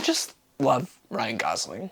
just love Ryan Gosling.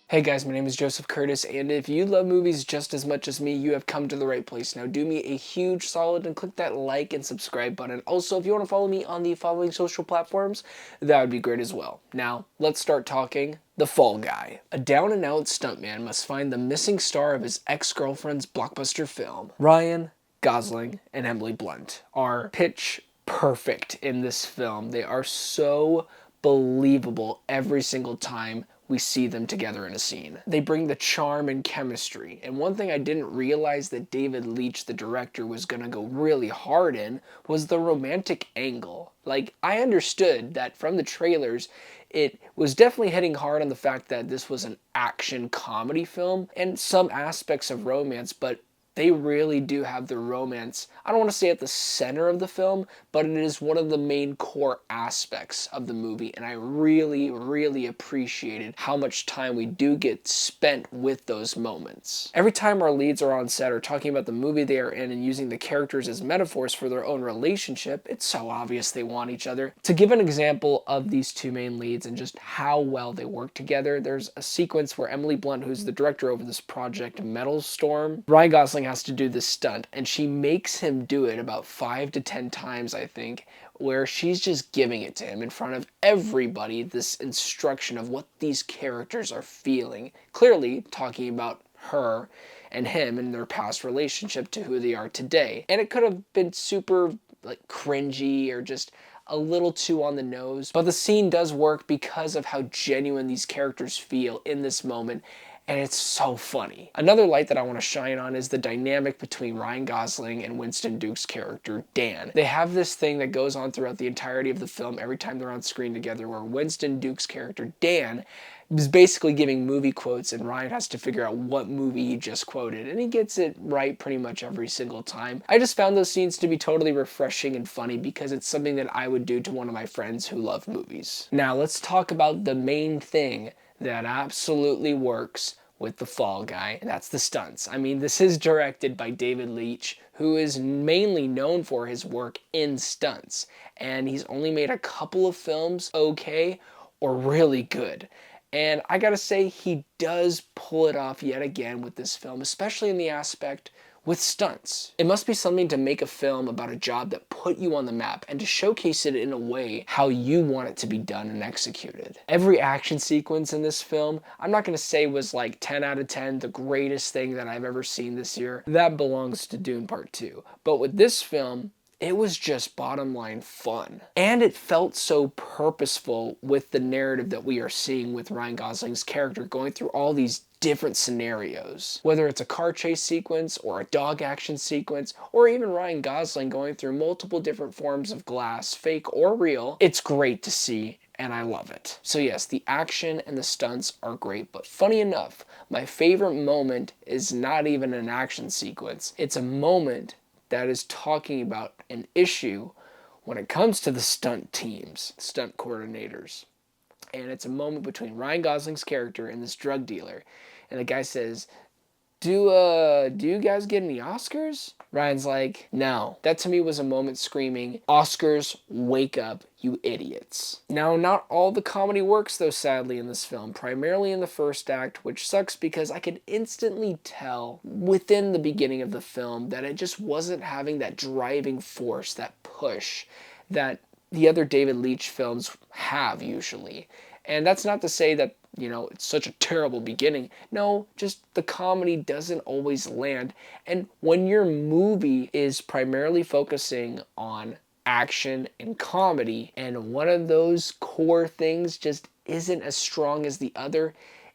Hey guys, my name is Joseph Curtis, and if you love movies just as much as me, you have come to the right place. Now do me a huge solid and click that like and subscribe button. Also, if you want to follow me on the following social platforms, that would be great as well. Now, let's start talking The Fall Guy. A down-and-out stuntman must find the missing star of his ex-girlfriend's blockbuster film. Ryan Gosling and Emily Blunt are pitch perfect in this film. They are so believable every single time we see them together in a scene. They bring the charm and chemistry. And one thing I didn't realize that David Leitch, the director, was gonna go really hard in was the romantic angle. Like, I understood that from the trailers, it was definitely hitting hard on the fact that this was an action comedy film and some aspects of romance, but they really do have the romance, I don't want to say at the center of the film, but it is one of the main core aspects of the movie, and I really appreciated how much time we do get spent with those moments. Every time our leads are on set or talking about the movie they are in and using the characters as metaphors for their own relationship, it's so obvious they want each other. To give an example of these two main leads and just how well they work together, there's a sequence where Emily Blunt, who's the director over this project, Metal Storm, Ryan Gosling has to do this stunt, and she makes him do it about 5 to 10 times, I think, where she's just giving it to him in front of everybody, this instruction of what these characters are feeling, clearly talking about her and him and their past relationship to who they are today. And it could have been super like cringy or just a little too on the nose, but the scene does work because of how genuine these characters feel in this moment, and it's so funny. Another light that I want to shine on is the dynamic between Ryan Gosling and Winston Duke's character, Dan. They have this thing that goes on throughout the entirety of the film every time they're on screen together where Winston Duke's character, Dan, is basically giving movie quotes and Ryan has to figure out what movie he just quoted, and he gets it right pretty much every single time. I just found those scenes to be totally refreshing and funny because it's something that I would do to one of my friends who love movies. Now let's talk about the main thing that absolutely works with The Fall Guy, and that's the stunts. I mean, this is directed by David Leitch, who is mainly known for his work in stunts, and he's only made a couple of films okay or really good. And I gotta say, he does pull it off yet again with this film, especially in the aspect with stunts. It must be something to make a film about a job that put you on the map and to showcase it in a way how you want it to be done and executed. Every action sequence in this film, I'm not going to say was like 10 out of 10, the greatest thing that I've ever seen this year. That belongs to Dune Part 2. But with this film, it was just bottom line fun. And it felt so purposeful with the narrative that we are seeing with Ryan Gosling's character going through all these different scenarios. Whether it's a car chase sequence or a dog action sequence, or even Ryan Gosling going through multiple different forms of glass, fake or real, it's great to see and I love it. So yes, the action and the stunts are great, but funny enough, my favorite moment is not even an action sequence. It's a moment that is talking about an issue when it comes to the stunt teams, stunt coordinators. And it's a moment between Ryan Gosling's character and this drug dealer. And the guy says, do you guys get any Oscars? Ryan's like, no. That to me was a moment screaming, Oscars, wake up, you idiots. Now, not all the comedy works though, sadly, in this film, primarily in the first act, which sucks because I could instantly tell within the beginning of the film that it just wasn't having that driving force, that push that the other David Leitch films have usually. And that's not to say that, you know, it's such a terrible beginning. No, just the comedy doesn't always land. And when your movie is primarily focusing on action and comedy, and one of those core things just isn't as strong as the other,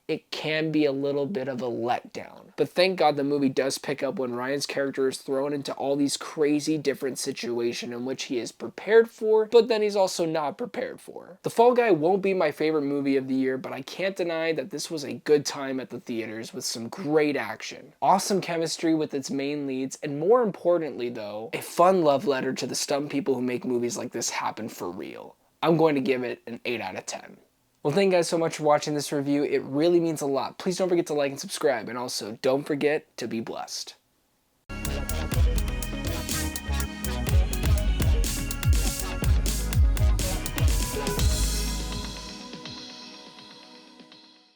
it can be a little bit of a letdown. But thank God the movie does pick up when Ryan's character is thrown into all these crazy different situations in which he is prepared for, but then he's also not prepared for. The Fall Guy won't be my favorite movie of the year, but I can't deny that this was a good time at the theaters with some great action, awesome chemistry with its main leads, and more importantly though, a fun love letter to the stunt people who make movies like this happen for real. I'm going to give it an 8 out of 10. Well, thank you guys so much for watching this review. It really means a lot. Please don't forget to like and subscribe, and also don't forget to be blessed.